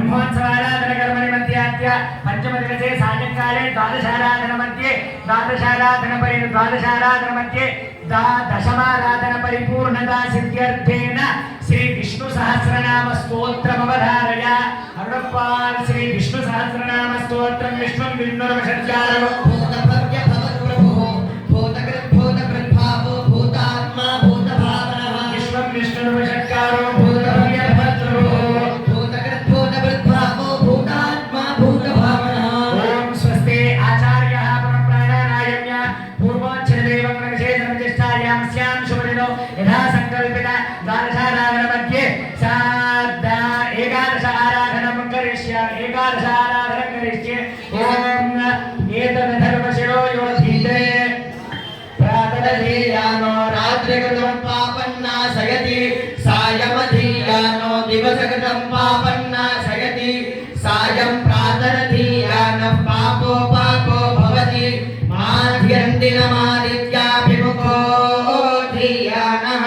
ब्रह्मोत्सवाराधनकर्मणि मध्याद्य पंचमदिवसे सायंकाले द्वादशाराधनमध्ये द्वादशाराधनमध्ये दशमाराधनपरिपूर्णता सिद्ध्यर्थेन श्री विष्णु सहस्रनाम स्तोत्रमवधारय अरुणप्पाल श्री विष्णु सहस्रनाम स्तोत्रं विष्णुं विष्णुर्वशत्यारो भूतभव्य भवत्प्रभुः भूतकृद्भूतकृद्भावो भूतात्मा भूतभावनः विश्वं विष्णुर्वशत्यारो भूतभव्य भवत्प्रभुः भूतकृद्भूतकृद्भावो भूतात्मा भूतभावनः ओम स्वस्ति आचार्यः पुनःप्राणानायम्य पूर्वोच्चदेवं नगशेषमजिष्ठायां स्यां शुभदिनो यथा संकल्पित द्वादशाराधनमध्ये एकादश आराधनं करिष्ये ओम एतद्धर्मशिरो योधीते प्रातरधीयानो रात्रिकृतं पापन्नाशयति सायमधीयानो दिवसकृतं पापन्नाशयति सायं प्रातरधीयानः पापो भवति माध्यन्दिनमादित्याभिमुखो धीयानः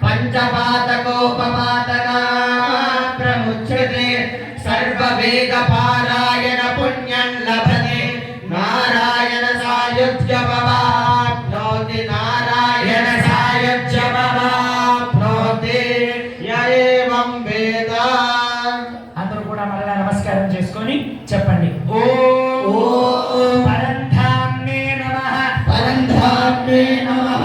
पंचपातकोपपातका प्रमुच्यते सर्ववेदपारायण पुण्यं लभते नारायण सायुज्यमवाप्नोति नारायण सायुज्यमवाप्नोति य एवं वेद అందరూ కూడా మరలా నమస్కారం చేసుకొని చెప్పండి ఓం పరంధామ్నే నమః పరంధామ్నే నమః